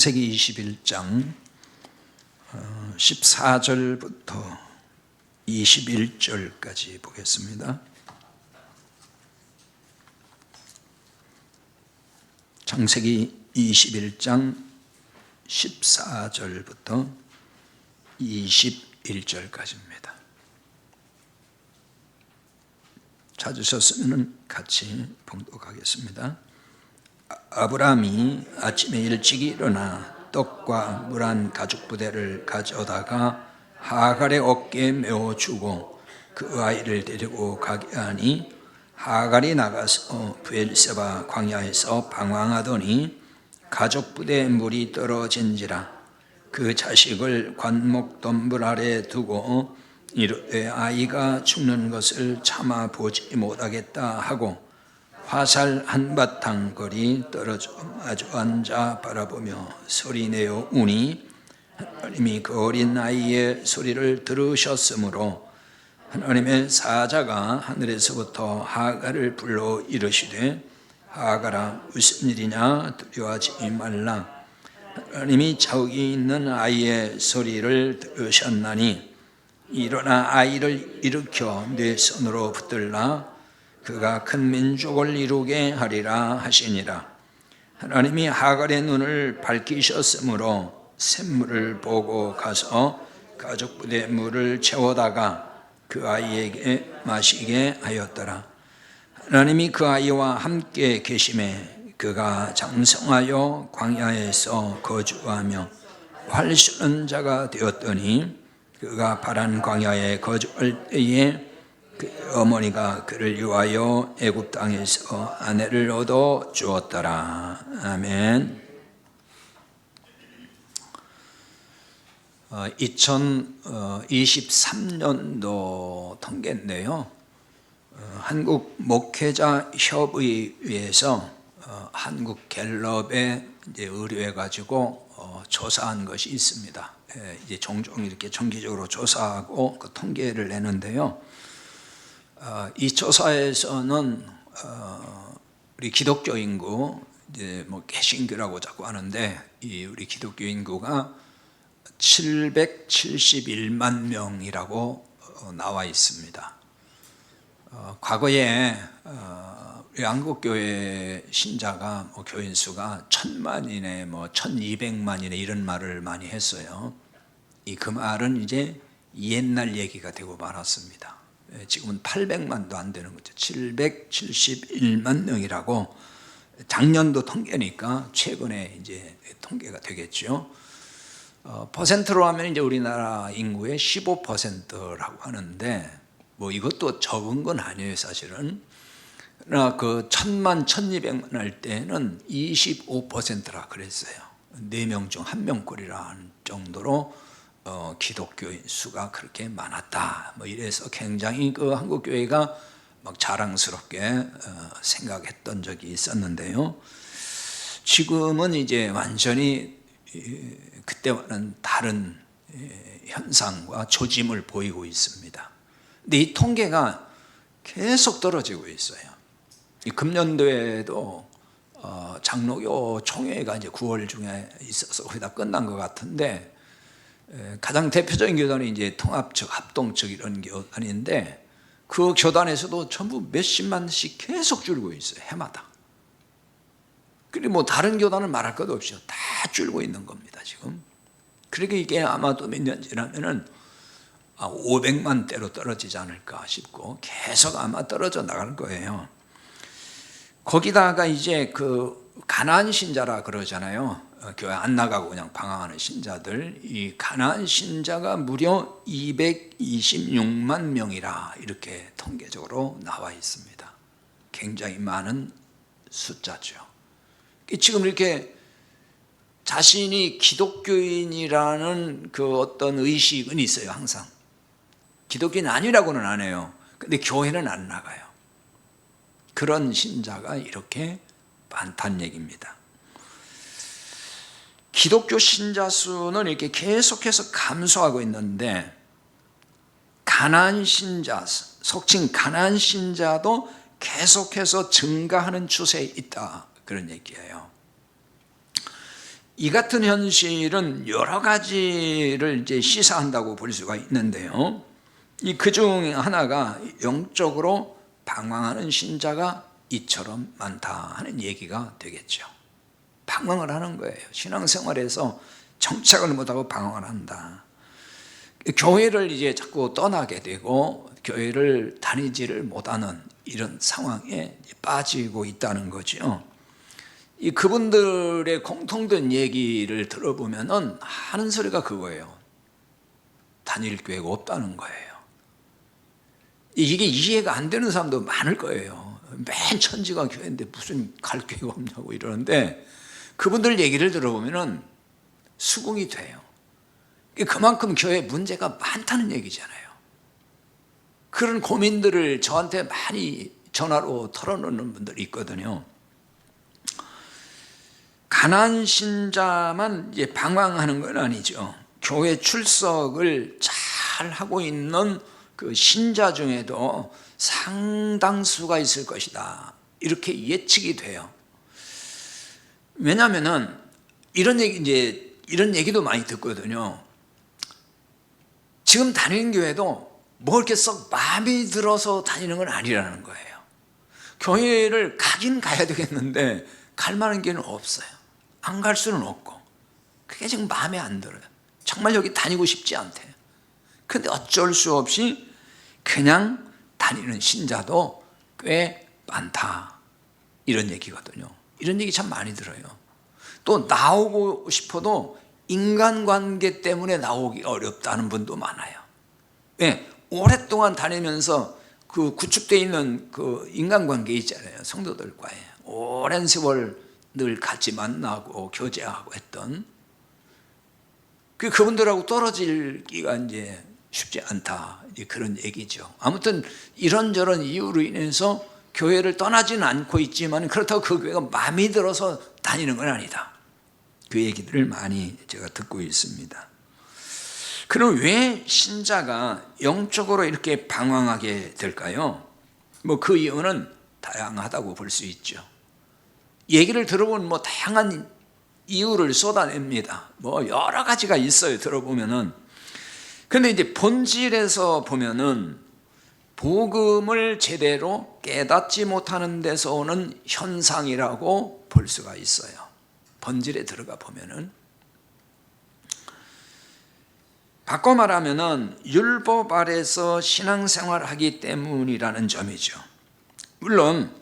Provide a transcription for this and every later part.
창세기 21장 14절부터 21절까지 보겠습니다. 창세기 21장 14절부터 21절까지입니다. 찾으셨으면 같이 봉독하겠습니다. 아브라함이 아침에 일찍 일어나 떡과 물 한 가죽 부대를 가져다가 하갈의 어깨에 메어주고 그 아이를 데리고 가게 하니 하갈이 나가서 브엘세바 광야에서 방황하더니 가죽 부대에 물이 떨어진지라 그 자식을 관목 덤불 아래 두고 이르되 아이가 죽는 것을 참아 보지 못하겠다 하고 화살 한바탕 거리 떨어져 마주 앉아 바라보며 소리내어 우니 하나님이 그 어린 아이의 소리를 들으셨으므로 하나님의 사자가 하늘에서부터 하갈을 불러 이르시되 하갈아 무슨 일이냐 두려워하지 말라. 하나님이 저기 있는 아이의 소리를 들으셨나니 일어나 아이를 일으켜 내 손으로 붙들라. 그가 큰 민족을 이루게 하리라 하시니라. 하나님이 하갈의 눈을 밝히셨으므로 샘물을 보고 가서 가죽 부대에 물을 채워다가 그 아이에게 마시게 하였더라. 하나님이 그 아이와 함께 계심에 그가 장성하여 광야에서 거주하며 활 쏘는 자가 되었더니 그가 파란 광야에 거주할 때에 그 어머니가 그를 위하여 애굽 땅에서 아내를 얻어 주었더라. 아멘. 2023년도 통계인데요. 한국 목회자 협의회에서 한국 갤럽에 이제 의뢰해 가지고 조사한 것이 있습니다. 이제 종종 이렇게 정기적으로 조사하고 그 통계를 내는데요. 이 조사에서는 우리 기독교 인구, 이제 뭐 개신교라고 자꾸 하는데 이 우리 기독교 인구가 771만 명이라고 나와 있습니다. 과거에 우리 한국교회 신자가 교인 수가 1000만이네, 뭐 1200만이네 이런 말을 많이 했어요. 그 말은 이제 옛날 얘기가 되고 말았습니다. 지금은 800만도 안 되는 거죠. 771만 명이라고 작년도 통계니까 최근에 이제 통계가 되겠죠. 퍼센트로 하면 이제 우리나라 인구의 15%라고 하는데 뭐 이것도 적은 건 아니에요, 사실은. 그러나 그 1000만, 1200만 할 때는 25%라 그랬어요. 4명 중 1명꼴이라는 정도로 기독교인 수가 그렇게 많았다. 뭐 이래서 굉장히 그 한국 교회가 막 자랑스럽게 생각했던 적이 있었는데요. 지금은 이제 완전히 그때와는 다른 현상과 조짐을 보이고 있습니다. 근데 이 통계가 계속 떨어지고 있어요. 이 금년도에도 장로교 총회가 이제 9월 중에 있어서 거의 다 끝난 것 같은데 가장 대표적인 교단이 이제 통합측, 합동측 이런 교단인데 그 교단에서도 전부 몇십만씩 계속 줄고 있어요, 해마다. 그리고 뭐 다른 교단은 말할 것도 없이 다 줄고 있는 겁니다, 지금. 그러니까 이게 아마도 몇 년 지나면은 500만 대로 떨어지지 않을까 싶고 계속 아마 떨어져 나갈 거예요. 거기다가 이제 그 가나안 신자라 그러잖아요. 교회 안 나가고 그냥 방황하는 신자들, 이 가나안 신자가 무려 226만 명이라 이렇게 통계적으로 나와 있습니다. 굉장히 많은 숫자죠. 지금 이렇게 자신이 기독교인이라는 그 어떤 의식은 있어요, 항상. 기독교인 아니라고는 안 해요. 근데 교회는 안 나가요. 그런 신자가 이렇게 많다는 얘기입니다. 기독교 신자 수는 이렇게 계속해서 감소하고 있는데 가나안 신자, 속칭 가나안 신자도 계속해서 증가하는 추세에 있다, 그런 얘기예요. 이 같은 현실은 여러 가지를 이제 시사한다고 볼 수가 있는데요. 이 그중 하나가 영적으로 방황하는 신자가 이처럼 많다 하는 얘기가 되겠죠. 방황을 하는 거예요. 신앙생활에서 정착을 못하고 방황을 한다. 교회를 이제 자꾸 떠나게 되고 교회를 다니지를 못하는 이런 상황에 빠지고 있다는 거죠. 이 그분들의 공통된 얘기를 들어보면은 하는 소리가 그거예요. 다닐 교회가 없다는 거예요. 이게 이해가 안 되는 사람도 많을 거예요. 맨 천지가 교회인데 무슨 갈 교회가 없냐고 이러는데 그분들 얘기를 들어보면은 수긍이 돼요. 그만큼 교회에 문제가 많다는 얘기잖아요. 그런 고민들을 저한테 많이 전화로 털어놓는 분들이 있거든요. 가난한 신자만 이제 방황하는 건 아니죠. 교회 출석을 잘 하고 있는 그 신자 중에도 상당수가 있을 것이다. 이렇게 예측이 돼요. 왜냐하면은 이런 얘기도 많이 듣거든요. 지금 다니는 교회도 뭐 이렇게 썩 마음에 들어서 다니는 건 아니라는 거예요. 교회를 가긴 가야 되겠는데 갈 만한 교회는 없어요. 안 갈 수는 없고 그게 지금 마음에 안 들어요. 정말 여기 다니고 싶지 않대요. 근데 어쩔 수 없이 그냥 다니는 신자도 꽤 많다. 이런 얘기거든요. 이런 얘기 참 많이 들어요. 또 나오고 싶어도 인간관계 때문에 나오기 어렵다는 분도 많아요. 왜? 오랫동안 다니면서 그 구축되어 있는 그 인간관계 있잖아요. 성도들과의 오랜 세월 늘 같이 만나고 교제하고 했던 그분들하고 떨어지기가 이제 쉽지 않다. 그런 얘기죠. 아무튼 이런저런 이유로 인해서 교회를 떠나지는 않고 있지만 그렇다고 그 교회가 마음에 들어서 다니는 건 아니다. 그 얘기들을 많이 제가 듣고 있습니다. 그럼 왜 신자가 영적으로 이렇게 방황하게 될까요? 뭐 그 이유는 다양하다고 볼 수 있죠. 얘기를 들어보면 뭐 다양한 이유를 쏟아냅니다. 뭐 여러 가지가 있어요. 들어보면은. 근데 이제 본질에서 보면은 복음을 제대로 깨닫지 못하는 데서 오는 현상이라고 볼 수가 있어요. 본질에 들어가 보면은. 바꿔 말하면은 율법 아래서 신앙생활하기 때문이라는 점이죠. 물론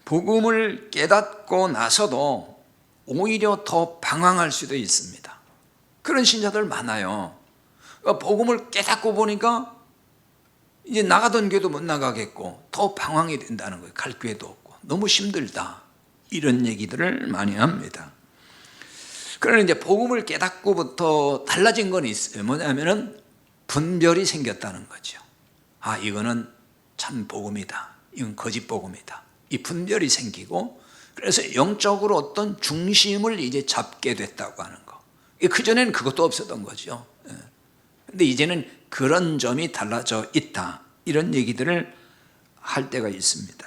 복음을 깨닫고 나서도 오히려 더 방황할 수도 있습니다. 그런 신자들 많아요. 복음을 깨닫고 보니까 이제 나가던 교회도 못 나가겠고 더 방황이 된다는 거예요. 갈 교회도 없고 너무 힘들다. 이런 얘기들을 많이 합니다. 그러나 이제 복음을 깨닫고부터 달라진 건 있어요. 뭐냐면은 분별이 생겼다는 거죠. 아, 이거는 참 복음이다. 이건 거짓 복음이다. 이 분별이 생기고 그래서 영적으로 어떤 중심을 이제 잡게 됐다고 하는 거. 그전에는 그것도 없었던 거죠. 근데 이제는 그런 점이 달라져 있다. 이런 얘기들을 할 때가 있습니다.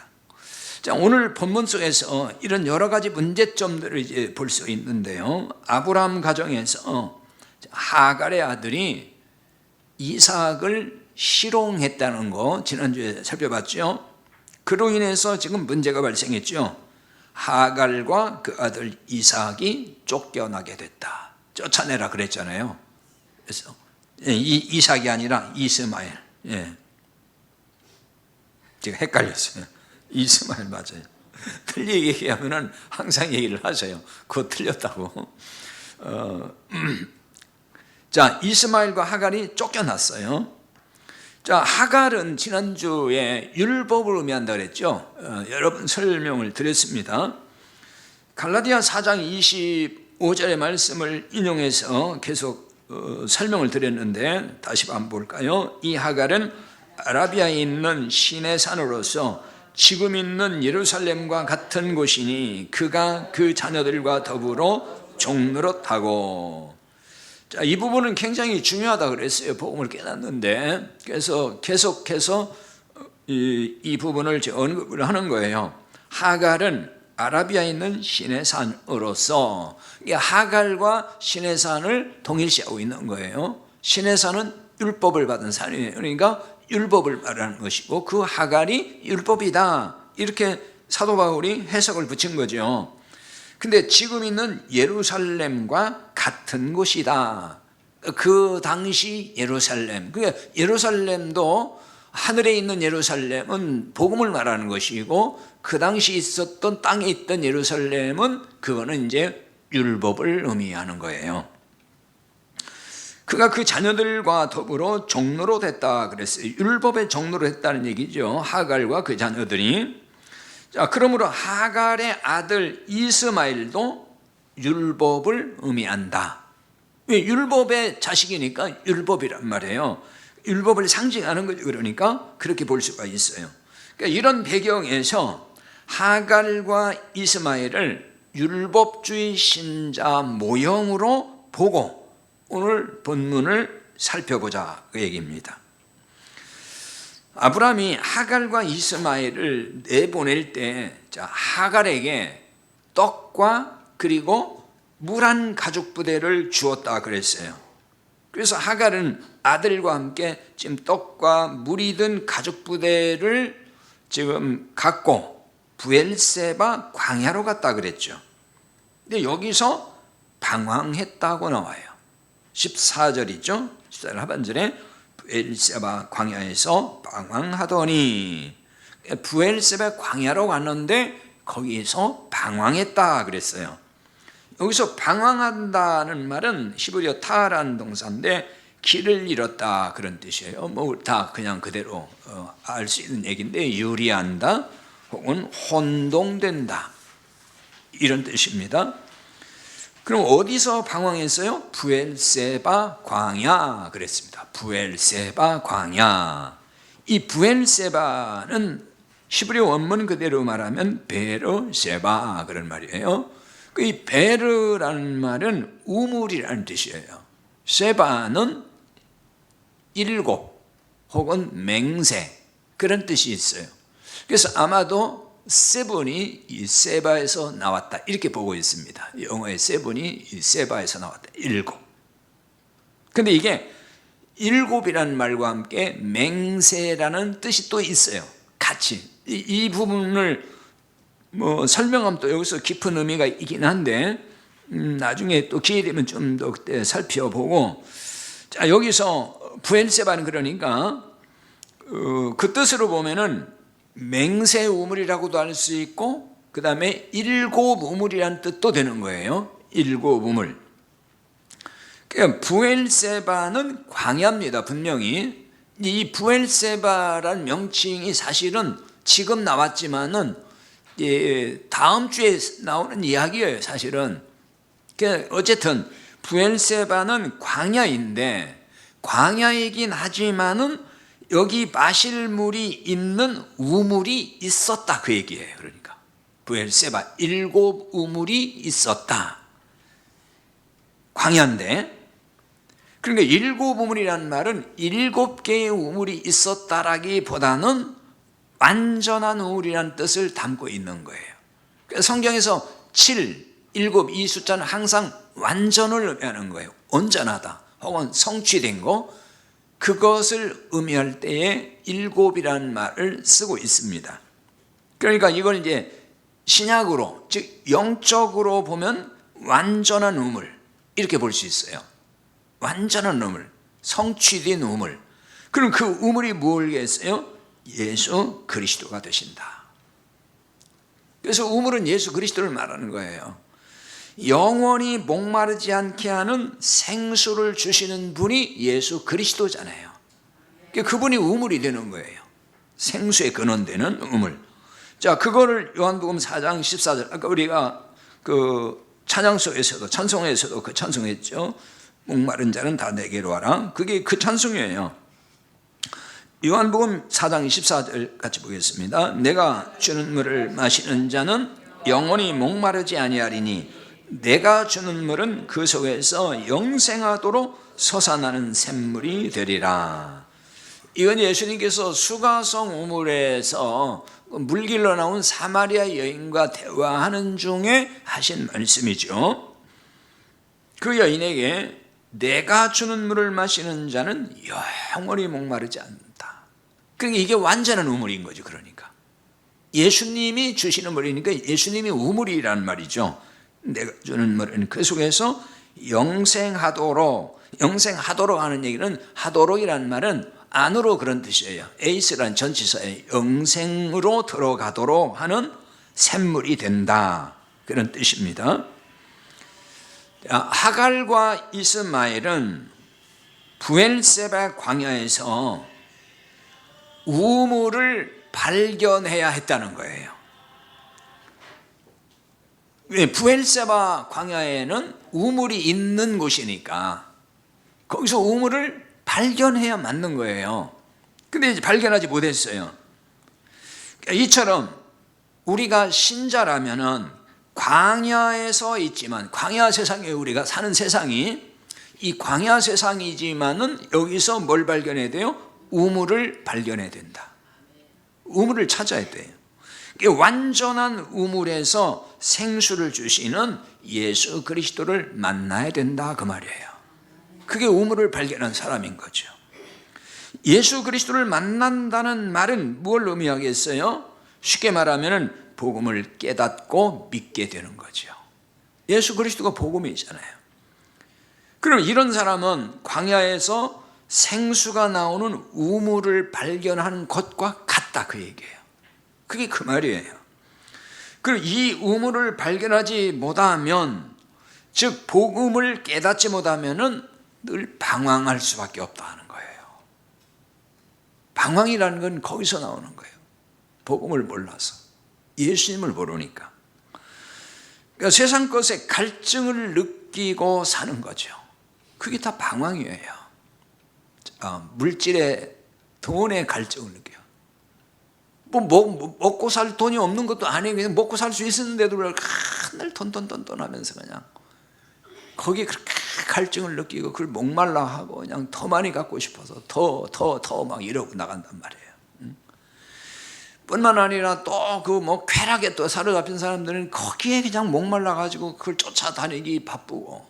자, 오늘 본문 속에서 이런 여러 가지 문제점들을 이제 볼 수 있는데요. 아브라함 가정에서 하갈의 아들이 이삭을 실용했다는 거 지난주에 살펴봤죠. 그로 인해서 지금 문제가 발생했죠. 하갈과 그 아들 이삭이 쫓겨나게 됐다. 쫓아내라 그랬잖아요. 그래서 이삭이 아니라 이스마엘. 예. 제가 헷갈렸어요. 이스마엘 맞아요. 틀리게 얘기하면 항상 얘기를 하세요. 그거 틀렸다고. 자, 이스마엘과 하갈이 쫓겨났어요. 자, 하갈은 지난주에 율법을 의미한다 그랬죠. 여러 번 설명을 드렸습니다. 갈라디아 4장 25절의 말씀을 인용해서 계속 설명을 드렸는데 다시 한번 볼까요? 이 하갈은 아라비아에 있는 시내 산으로서 지금 있는 예루살렘과 같은 곳이니 그가 그 자녀들과 더불어 종노릇하고. 자, 이 부분은 굉장히 중요하다 그랬어요. 복음을 깨닫는데. 그래서 계속해서 이 부분을 언급을 하는 거예요. 하갈은 아라비아에 있는 시내산으로서 하갈과 시내산을 동일시하고 있는 거예요. 시내산은 율법을 받은 산이에요. 그러니까 율법을 말하는 것이고 그 하갈이 율법이다, 이렇게 사도 바울이 해석을 붙인 거죠. 근데 지금 있는 예루살렘과 같은 곳이다. 그 당시 예루살렘, 그러니까 예루살렘도 하늘에 있는 예루살렘은 복음을 말하는 것이고 그 당시 있었던 땅에 있던 예루살렘은 그거는 이제 율법을 의미하는 거예요. 그가 그 자녀들과 더불어 종로로 됐다 그랬어요. 율법의 종로로 됐다는 얘기죠. 하갈과 그 자녀들이. 자, 그러므로 하갈의 아들 이스마엘도 율법을 의미한다. 왜? 율법의 자식이니까 율법이란 말이에요. 율법을 상징하는 거죠. 그러니까 그렇게 볼 수가 있어요. 그러니까 이런 배경에서 하갈과 이스마엘을 율법주의 신자 모형으로 보고 오늘 본문을 살펴보자, 그 얘기입니다. 아브라함이 하갈과 이스마엘을 내보낼 때 하갈에게 떡과 그리고 물 한 가죽 부대를 주었다 그랬어요. 그래서 하갈은 아들과 함께 지금 떡과 물이 든 가죽 부대를 지금 갖고 브엘세바 광야로 갔다 그랬죠. 근데 여기서 방황했다고 나와요. 14절이죠. 14절 하반절에 브엘세바 광야에서 방황하더니, 브엘세바 광야로 갔는데 거기서 방황했다 그랬어요. 여기서 방황한다는 말은 히브리어 타라는 동사인데 길을 잃었다 그런 뜻이에요. 뭐 다 그냥 그대로 알 수 있는 얘기인데, 유리한다 혹은 혼동된다 이런 뜻입니다. 그럼 어디서 방황했어요? 브엘세바 광야 그랬습니다. 브엘세바 광야. 이 브엘세바는 히브리 원문 그대로 말하면 베르세바 그런 말이에요. 이 베르라는 말은 우물이라는 뜻이에요. 세바는 일곱 혹은 맹세 그런 뜻이 있어요. 그래서 아마도 세븐이 이 세바에서 나왔다 이렇게 보고 있습니다. 영어의 세븐이 이 세바에서 나왔다. 일곱. 근데 이게 일곱이라는 말과 함께 맹세라는 뜻이 또 있어요. 같이 이 부분을 뭐 설명하면 또 여기서 깊은 의미가 있긴 한데 나중에 또 기회 되면 좀 더 그때 살펴보고. 자, 여기서 브엘세바는 그러니까 그 뜻으로 보면은 맹세 우물이라고도 할 수 있고 그 다음에 일곱 우물이라는 뜻도 되는 거예요. 일곱 우물. 그러니까 브엘세바는 광야입니다. 분명히 이 브엘세바라는 명칭이 사실은 지금 나왔지만은 다음 주에 나오는 이야기예요. 사실은. 어쨌든 브엘세바는 광야인데, 광야이긴 하지만은 여기 마실 물이 있는 우물이 있었다 그 얘기예요. 그러니까 브엘세바 일곱 우물이 있었다. 광야인데, 그러니까 일곱 우물이라는 말은 일곱 개의 우물이 있었다라기보다는 완전한 우물이라는 뜻을 담고 있는 거예요. 성경에서 7, 7 이 숫자는 항상 완전을 의미하는 거예요. 온전하다 혹은 성취된 거, 그것을 의미할 때에 일곱이라는 말을 쓰고 있습니다. 그러니까 이걸 이제 신약으로, 즉 영적으로 보면 완전한 우물 이렇게 볼 수 있어요. 완전한 우물, 성취된 우물. 그럼 그 우물이 뭘겠어요? 예수 그리스도가 되신다. 그래서 우물은 예수 그리스도를 말하는 거예요. 영원히 목마르지 않게 하는 생수를 주시는 분이 예수 그리스도잖아요. 그분이 우물이 되는 거예요. 생수의 근원되는 우물. 자, 그거를 요한복음 4장 14절, 아까 우리가 그 찬양소에서도, 찬송에서도 그 찬송했죠. 목마른 자는 다 내게로 와라. 그게 그 찬송이에요. 요한복음 4장 24절 같이 보겠습니다. 내가 주는 물을 마시는 자는 영원히 목마르지 아니하리니 내가 주는 물은 그 속에서 영생하도록 솟아나는 샘물이 되리라. 이건 예수님께서 수가성 우물에서 물길로 나온 사마리아 여인과 대화하는 중에 하신 말씀이죠. 그 여인에게 내가 주는 물을 마시는 자는 영원히 목마르지 않는다. 그러니까 이게 완전한 우물인 거죠. 그러니까 예수님이 주시는 물이니까 예수님이 우물이란 말이죠. 내가 주는 물은 그 속에서 영생하도록 하는 얘기는 하도록이란 말은 안으로 그런 뜻이에요. 에이스란 전치사에 영생으로 들어가도록 하는 샘물이 된다 그런 뜻입니다. 하갈과 이스마엘은 부엘세바 광야에서 우물을 발견해야 했다는 거예요. 왜? 부엘세바 광야에는 우물이 있는 곳이니까 거기서 우물을 발견해야 맞는 거예요. 근데 이제 발견하지 못했어요. 이처럼 우리가 신자라면은 광야에서 있지만, 광야 세상에 우리가 사는 세상이 이 광야 세상이지만은 여기서 뭘 발견해야 돼요? 우물을 발견해야 된다. 우물을 찾아야 돼요. 완전한 우물에서 생수를 주시는 예수 그리스도를 만나야 된다 그 말이에요. 그게 우물을 발견한 사람인 거죠. 예수 그리스도를 만난다는 말은 뭘 의미하겠어요? 쉽게 말하면 복음을 깨닫고 믿게 되는 거죠. 예수 그리스도가 복음이잖아요. 그럼 이런 사람은 광야에서 생수가 나오는 우물을 발견하는 것과 같다 그 얘기예요. 그게 그 말이에요. 그리고 이 우물을 발견하지 못하면, 즉 복음을 깨닫지 못하면은 늘 방황할 수밖에 없다는 거예요. 방황이라는 건 거기서 나오는 거예요. 복음을 몰라서, 예수님을 모르니까. 그러니까 세상 것에 갈증을 느끼고 사는 거죠. 그게 다 방황이에요. 물질에, 돈에 갈증을 느껴요. 먹고 살 돈이 없는 것도 아니에요. 그냥 먹고 살 수 있었는데도 맨날 돈 하면서 그냥 거기에 그렇게 갈증을 느끼고 그걸 목말라 하고 그냥 더 많이 갖고 싶어서 더 막 이러고 나간단 말이에요. 뿐만 아니라 또 그 뭐 쾌락에 또 사로잡힌 사람들은 거기에 그냥 목말라 가지고 그걸 쫓아다니기 바쁘고,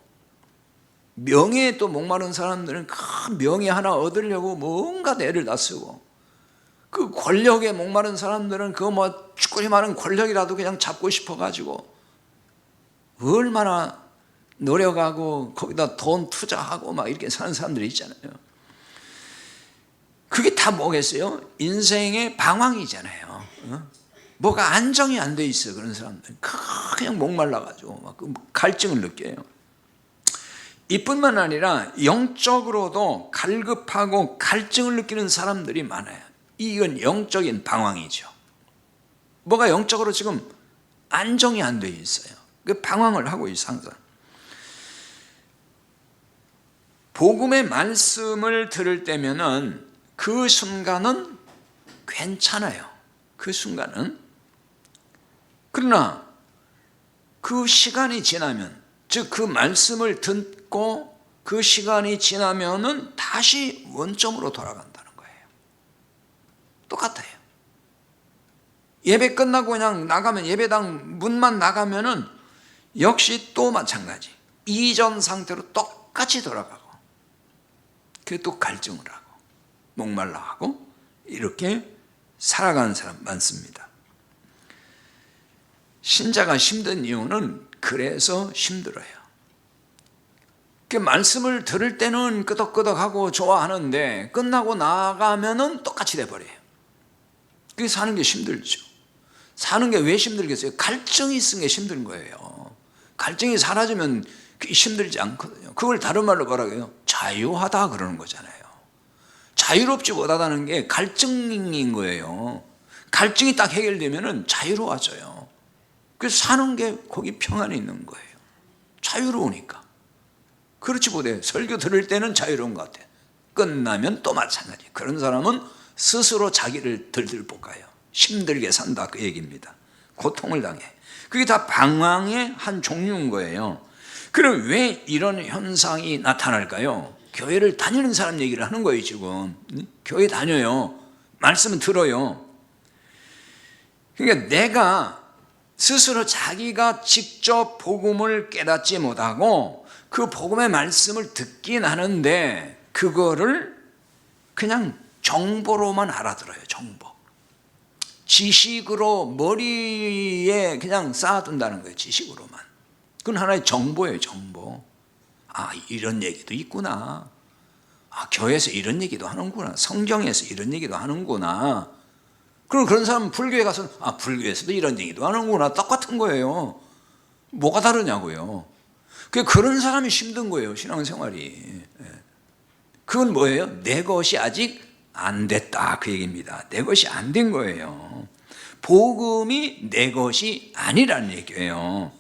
명예에 또 목마른 사람들은 그 명예 하나 얻으려고 뭔가 애를 다 쓰고, 그 권력에 목마른 사람들은 그 뭐 죽거리 많은 권력이라도 그냥 잡고 싶어 가지고 얼마나 노력하고 거기다 돈 투자하고 막 이렇게 사는 사람들이 있잖아요. 그게 다 뭐겠어요? 인생의 방황이잖아요. 뭐가 안정이 안 돼 있어. 그런 사람들 그냥 목말라가지고 막 갈증을 느껴요. 이뿐만 아니라 영적으로도 갈급하고 갈증을 느끼는 사람들이 많아요. 이건 영적인 방황이죠. 뭐가 영적으로 지금 안정이 안 돼 있어요. 그 방황을 하고 있어 항상. 복음의 말씀을 들을 때면은 그 순간은 괜찮아요. 그 순간은. 그러나 그 시간이 지나면, 즉 그 말씀을 듣고 그 시간이 지나면은 다시 원점으로 돌아간다는 거예요. 똑같아요. 예배 끝나고 그냥 나가면, 예배당 문만 나가면은 역시 또 마찬가지. 이전 상태로 똑같이 돌아가고, 그게 또 갈증을 하고 목말라 하고 이렇게 살아가는 사람 많습니다. 신자가 힘든 이유는 그래서 힘들어요. 그 말씀을 들을 때는 끄덕끄덕하고 좋아하는데 끝나고 나가면은 똑같이 돼버려요. 그게 사는 게 힘들죠. 사는 게 왜 힘들겠어요? 갈증이 있는 게 힘든 거예요. 갈증이 사라지면 그게 힘들지 않거든요. 그걸 다른 말로 뭐라고 해요? 자유하다 그러는 거잖아요. 자유롭지 못하다는 게 갈증인 거예요. 갈증이 딱 해결되면은 자유로워져요. 그래서 사는 게 거기 평안이 있는 거예요. 자유로우니까. 그렇지 못해. 설교 들을 때는 자유로운 것 같아. 끝나면 또 마찬가지. 그런 사람은 스스로 자기를 들들 볶아요. 힘들게 산다 그 얘기입니다. 고통을 당해. 그게 다 방황의 한 종류인 거예요. 그럼 왜 이런 현상이 나타날까요? 교회를 다니는 사람 얘기를 하는 거예요 지금. 교회 다녀요. 말씀은 들어요. 그러니까 내가 스스로 자기가 직접 복음을 깨닫지 못하고 그 복음의 말씀을 듣긴 하는데 그거를 그냥 정보로만 알아들어요. 정보. 지식으로 머리에 그냥 쌓아둔다는 거예요. 지식으로만. 그건 하나의 정보예요. 정보. 아, 이런 얘기도 있구나. 아, 교회에서 이런 얘기도 하는구나. 성경에서 이런 얘기도 하는구나. 그럼 그런 사람은 불교에 가서 아, 불교에서도 이런 얘기도 하는구나. 똑같은 거예요. 뭐가 다르냐고요. 그런 사람이 힘든 거예요. 신앙생활이. 그건 뭐예요? 내 것이 아직 안 됐다. 그 얘기입니다. 내 것이 안 된 거예요. 복음이 내 것이 아니라는 얘기예요.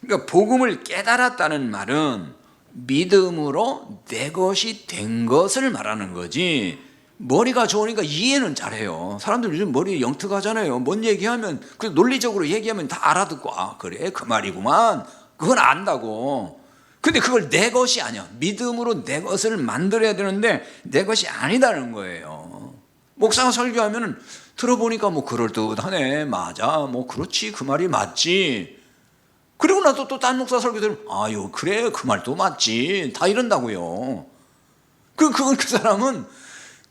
그러니까 복음을 깨달았다는 말은 믿음으로 내 것이 된 것을 말하는 거지, 머리가 좋으니까 이해는 잘해요. 사람들 요즘 머리 영특하잖아요. 뭔 얘기하면 그 논리적으로 얘기하면 다 알아듣고 아 그래 그 말이구만. 그건 안다고. 근데 그걸 내 것이 아니야. 믿음으로 내 것을 만들어야 되는데 내 것이 아니다는 거예요. 목사가 설교하면 들어보니까 뭐 그럴듯하네. 맞아. 뭐 그렇지. 그 말이 맞지. 그리고 나서 또 딴 목사 설교 들으면 아유 그래 그 말도 맞지. 다 이런다고요. 그건 그 사람은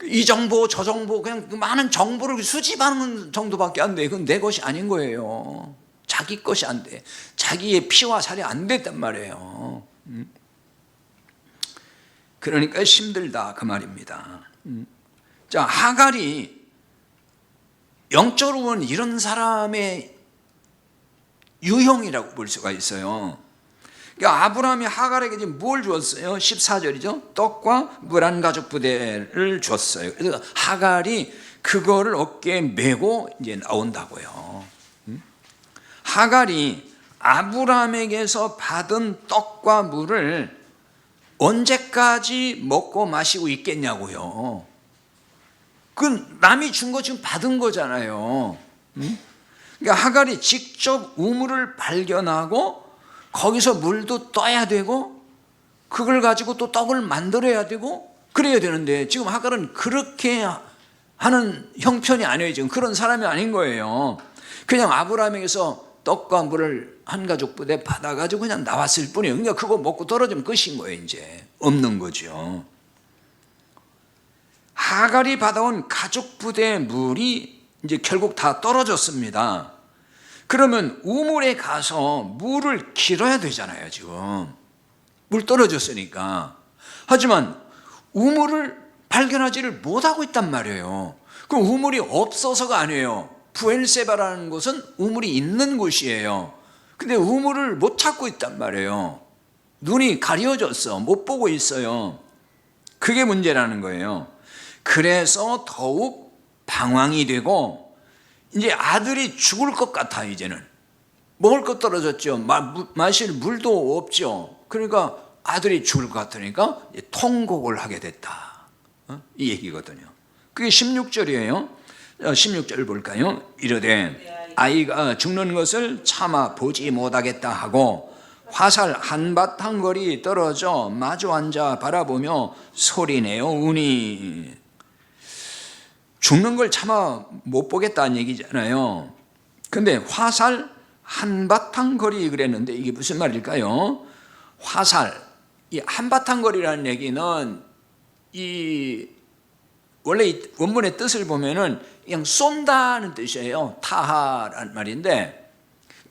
이 정보 저 정보 그냥 많은 정보를 수집하는 정도밖에 안 돼. 그건 내 것이 아닌 거예요. 자기 것이 안 돼. 자기의 피와 살이 안 됐단 말이에요. 그러니까 힘들다 그 말입니다. 자, 하갈이 영적으로 보면 이런 사람의 유형이라고 볼 수가 있어요. 그러니까 아브라함이 하갈에게 지금 뭘 주었어요? 14절이죠. 떡과 물 한 가죽 부대를 줬어요. 그래서 하갈이 그거를 어깨에 메고 이제 나온다고요. 하갈이 아브라함에게서 받은 떡과 물을 언제까지 먹고 마시고 있겠냐고요. 그 남이 준 거 지금 받은 거잖아요. 그러니까 하갈이 직접 우물을 발견하고 거기서 물도 떠야 되고 그걸 가지고 또 떡을 만들어야 되고 그래야 되는데 지금 하갈은 그렇게 하는 형편이 아니에요. 지금 그런 사람이 아닌 거예요. 그냥 아브라함에게서 떡과 물을 한 가죽 부대 받아가지고 그냥 나왔을 뿐이에요. 그러니까 그거 먹고 떨어지면 끝인 거예요. 이제 없는 거죠. 하갈이 받아온 가죽 부대의 물이 이제 결국 다 떨어졌습니다. 그러면 우물에 가서 물을 길어야 되잖아요. 지금 물 떨어졌으니까. 하지만 우물을 발견하지를 못하고 있단 말이에요. 그럼 우물이 없어서가 아니에요. 부엘세바라는 곳은 우물이 있는 곳이에요. 근데 우물을 못 찾고 있단 말이에요. 눈이 가려졌어. 못 보고 있어요. 그게 문제라는 거예요. 그래서 더욱 방황이 되고 이제 아들이 죽을 것 같아. 이제는 먹을 것 떨어졌죠. 마실 물도 없죠. 그러니까 아들이 죽을 것 같으니까 통곡을 하게 됐다. 이 얘기거든요. 그게 16절이에요 16절 볼까요? 이르되 아이가 죽는 것을 참아 보지 못하겠다 하고 화살 한바탕 거리 떨어져 마주 앉아 바라보며 소리내어 우니. 죽는 걸 참아 못 보겠다는 얘기잖아요. 근데 화살 한바탕 거리 그랬는데 이게 무슨 말일까요? 화살, 이 한바탕 거리라는 얘기는 이 원래 이 원문의 뜻을 보면은 그냥 쏜다는 뜻이에요. 타하라는 말인데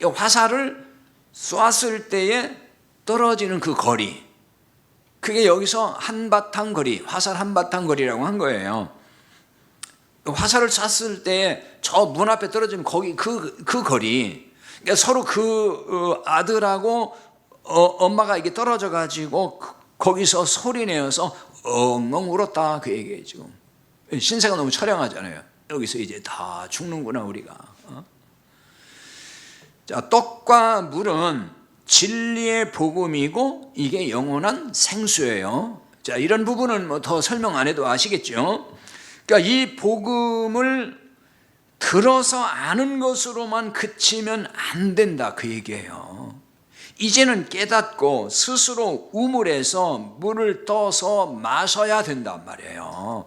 화살을 쏘았을 때에 떨어지는 그 거리, 그게 여기서 한바탕 거리, 화살 한바탕 거리라고 한 거예요. 화살을 쐈을 때 저 문 앞에 떨어지면 거기 그 거리, 그러니까 서로 그 아들하고 엄마가 이게 떨어져 가지고 거기서 소리 내어서 엉엉 울었다 그 얘기예요. 지금 신세가 너무 처량하잖아요. 여기서 이제 다 죽는구나 우리가. 자, 떡과 물은 진리의 복음이고 이게 영원한 생수예요. 자, 이런 부분은 뭐 더 설명 안 해도 아시겠죠. 그러니까 이 복음을 들어서 아는 것으로만 그치면 안 된다 그 얘기예요. 이제는 깨닫고 스스로 우물에서 물을 떠서 마셔야 된단 말이에요.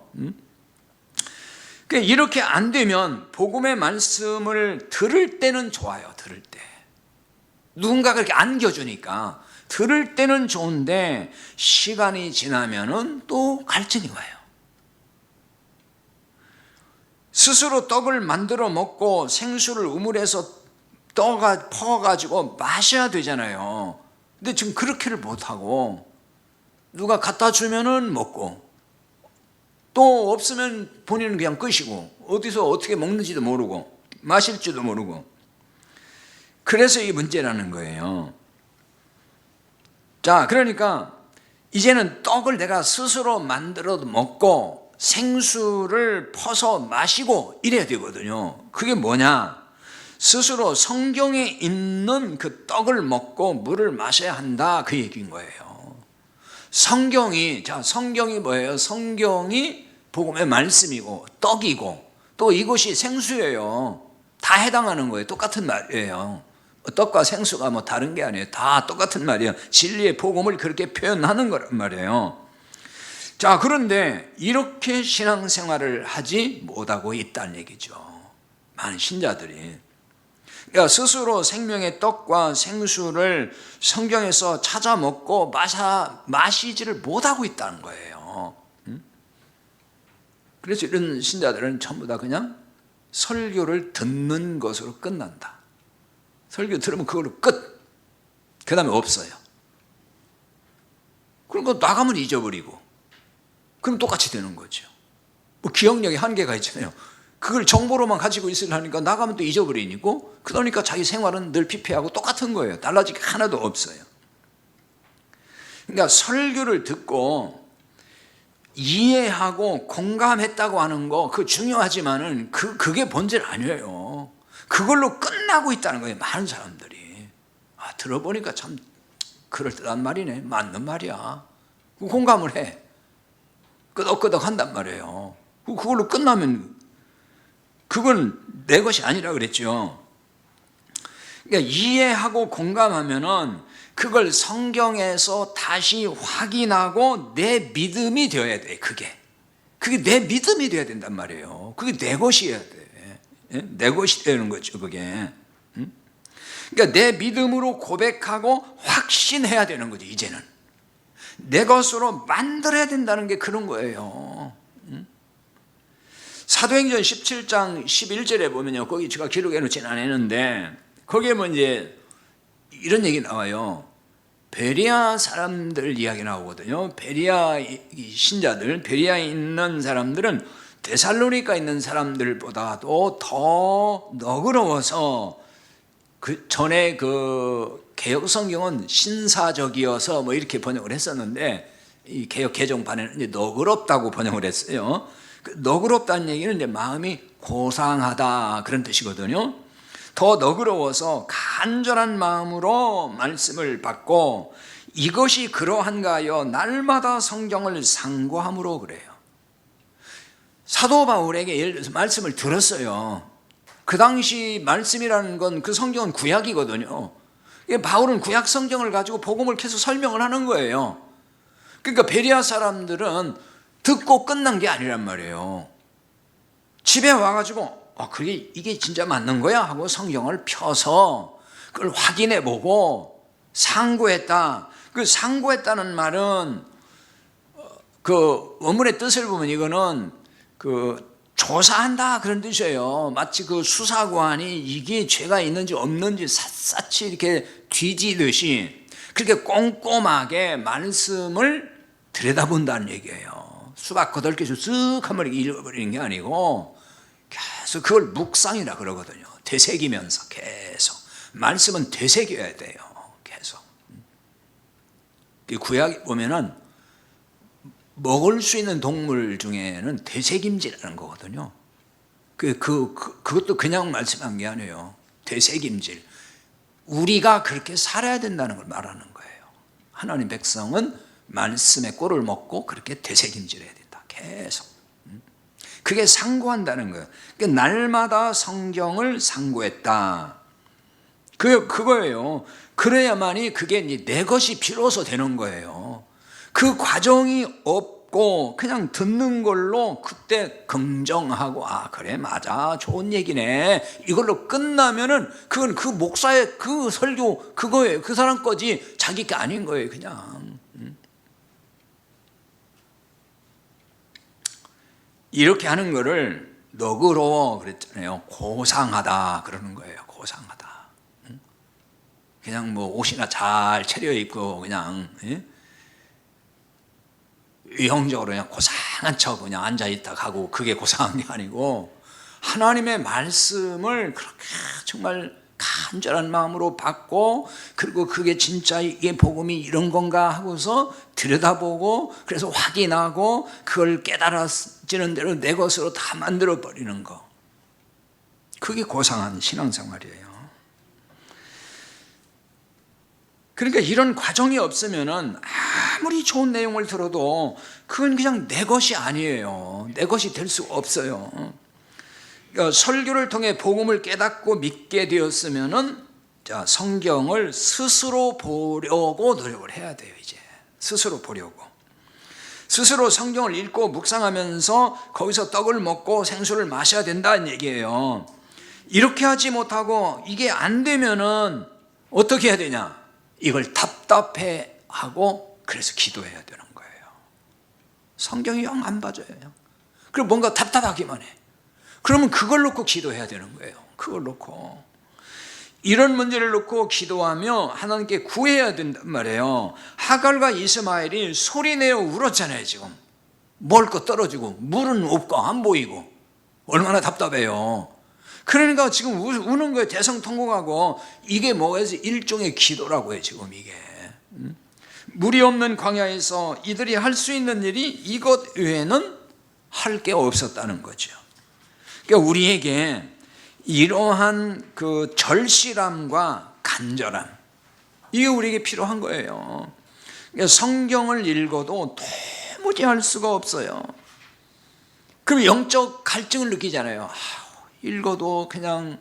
이렇게 안 되면 복음의 말씀을 들을 때는 좋아요. 들을 때 누군가가 그렇게 안겨주니까 들을 때는 좋은데 시간이 지나면은 또 갈증이 와요. 스스로 떡을 만들어 먹고 생수를 우물에서 퍼가지고 마셔야 되잖아요. 근데 지금 그렇게를 못하고 누가 갖다 주면은 먹고 또 없으면 본인은 그냥 끄시고 어디서 어떻게 먹는지도 모르고 마실지도 모르고, 그래서 이게 문제라는 거예요. 자, 그러니까 이제는 떡을 내가 스스로 만들어 먹고 생수를 퍼서 마시고 이래야 되거든요. 그게 뭐냐? 스스로 성경에 있는 그 떡을 먹고 물을 마셔야 한다, 그 얘기인 거예요. 성경이 뭐예요? 성경이 복음의 말씀이고 떡이고 또 이것이 생수예요. 다 해당하는 거예요. 똑같은 말이에요. 떡과 생수가 뭐 다른 게 아니에요. 다 똑같은 말이에요. 진리의 복음을 그렇게 표현하는 거란 말이에요. 자, 그런데 이렇게 신앙생활을 하지 못하고 있다는 얘기죠. 많은 신자들이. 그러니까 스스로 생명의 떡과 생수를 성경에서 찾아 먹고 마시지를 못하고 있다는 거예요. 그래서 이런 신자들은 전부 다 그냥 설교를 듣는 것으로 끝난다. 설교 들으면 그걸로 끝. 그 다음에 없어요. 그리고 나가면 잊어버리고 그럼 똑같이 되는 거죠. 뭐 기억력이 한계가 있잖아요. 그걸 정보로만 가지고 있으려니까 나가면 또 잊어버리고, 그러니까 자기 생활은 늘 피폐하고 똑같은 거예요. 달라질 게 하나도 없어요. 그러니까 설교를 듣고 이해하고 공감했다고 하는 거 그거 중요하지만은 그게 본질 아니에요. 그걸로 끝나고 있다는 거예요. 많은 사람들이. 들어보니까 참 그럴듯한 말이네. 맞는 말이야. 공감을 해. 끄덕끄덕 한단 말이에요. 그걸로 끝나면 그건 내 것이 아니라 그랬죠. 그러니까 이해하고 공감하면은 그걸 성경에서 다시 확인하고 내 믿음이 되어야 돼. 그게 내 믿음이 되어야 된단 말이에요. 그게 내 것이어야 돼. 내 것이 되는 거죠, 그게. 그러니까 내 믿음으로 고백하고 확신해야 되는 거죠. 이제는 내 것으로 만들어야 된다는 게 그런 거예요. 사도행전 17장 11절에 보면요, 거기 제가 기록해 놓진 않았는데 거기에 뭐 이제 이런 얘기 나와요. 베레아 사람들 이야기 나오거든요. 베레아 신자들, 베레아에 있는 사람들은 데살로니가 있는 사람들보다도 더 너그러워서, 그 전에 그 개역 성경은 신사적이어서 뭐 이렇게 번역을 했었는데 이 개역 개정판에는 이제 너그럽다고 번역을 했어요. 그 너그럽다는 얘기는 이제 마음이 고상하다 그런 뜻이거든요. 더 너그러워서 간절한 마음으로 말씀을 받고 이것이 그러한가 하여 날마다 성경을 상고함으로 그래요. 사도 바울에게 예를 들어서 말씀을 들었어요. 그 당시 말씀이라는 건 그 성경은 구약이거든요. 바울은 구약 성경을 가지고 복음을 계속 설명을 하는 거예요. 그러니까 베레아 사람들은 듣고 끝난 게 아니란 말이에요. 집에 와가지고 이게 진짜 맞는 거야 하고 성경을 펴서 그걸 확인해 보고 상고했다. 그 상고했다는 말은 그 원문의 뜻을 보면 이거는 그 조사한다 그런 뜻이에요. 마치 그 수사관이 이게 죄가 있는지 없는지 샅샅이 이렇게 뒤지듯이 그렇게 꼼꼼하게 말씀을 들여다본다는 얘기예요. 수박 8개 쓱 한 번에 읽어버리는 게 아니고 계속 그걸 묵상이라 그러거든요. 되새기면서 계속 말씀은 되새겨야 돼요. 계속. 구약에 보면은 먹을 수 있는 동물 중에는 되새김질하는 거거든요. 그것도 그냥 말씀한 게 아니에요. 되새김질. 우리가 그렇게 살아야 된다는 걸 말하는 거예요. 하나님 백성은 말씀의 꼴을 먹고 그렇게 되새김질해야 된다. 계속. 그게 상고한다는 거예요. 그러니까 날마다 성경을 상고했다. 그거예요. 그래야만이 그게 내 것이 비로소 되는 거예요. 그 과정이 없고 그냥 듣는 걸로 그때 긍정하고 그래 맞아 좋은 얘기네 이걸로 끝나면은 그건 그 목사의 그 설교 그거예요. 그 사람 거지 자기 게 아닌 거예요. 그냥 이렇게 하는 거를 너그러워 그랬잖아요. 고상하다 그러는 거예요. 고상하다. 그냥 뭐 옷이나 잘 차려입고 그냥 외형적으로 그냥 고상한 척 그냥 앉아있다 가고 그게 고상한 게 아니고 하나님의 말씀을 그렇게 정말 간절한 마음으로 받고 그리고 그게 진짜 이게 복음이 이런 건가 하고서 들여다보고 그래서 확인하고 그걸 깨달아지는 대로 내 것으로 다 만들어버리는 거, 그게 고상한 신앙생활이에요. 그러니까 이런 과정이 없으면은 아무리 좋은 내용을 들어도 그건 그냥 내 것이 아니에요. 내 것이 될 수가 없어요. 그러니까 설교를 통해 복음을 깨닫고 믿게 되었으면은 성경을 스스로 보려고 노력을 해야 돼요. 이제 스스로 보려고. 스스로 성경을 읽고 묵상하면서 거기서 떡을 먹고 생수를 마셔야 된다는 얘기예요. 이렇게 하지 못하고 이게 안 되면은 어떻게 해야 되냐? 이걸 답답해하고 그래서 기도해야 되는 거예요. 성경이 영 안 봐줘요. 그리고 뭔가 답답하기만 해. 그러면 그걸 놓고 기도해야 되는 거예요. 그걸 놓고 이런 문제를 놓고 기도하며 하나님께 구해야 된단 말이에요. 하갈과 이스마엘이 소리내어 울었잖아요. 지금 먹을 거 떨어지고 물은 없고 안 보이고 얼마나 답답해요. 그러니까 지금 우는 거예요. 대성통곡하고. 이게 뭐예요? 일종의 기도라고요. 지금 이게 물이 없는 광야에서 이들이 할 수 있는 일이 이것 외에는 할 게 없었다는 거죠. 그러니까 우리에게 이러한 그 절실함과 간절함, 이게 우리에게 필요한 거예요. 그러니까 성경을 읽어도 도무지 할 수가 없어요. 그럼 영적 갈증을 느끼잖아요. 읽어도 그냥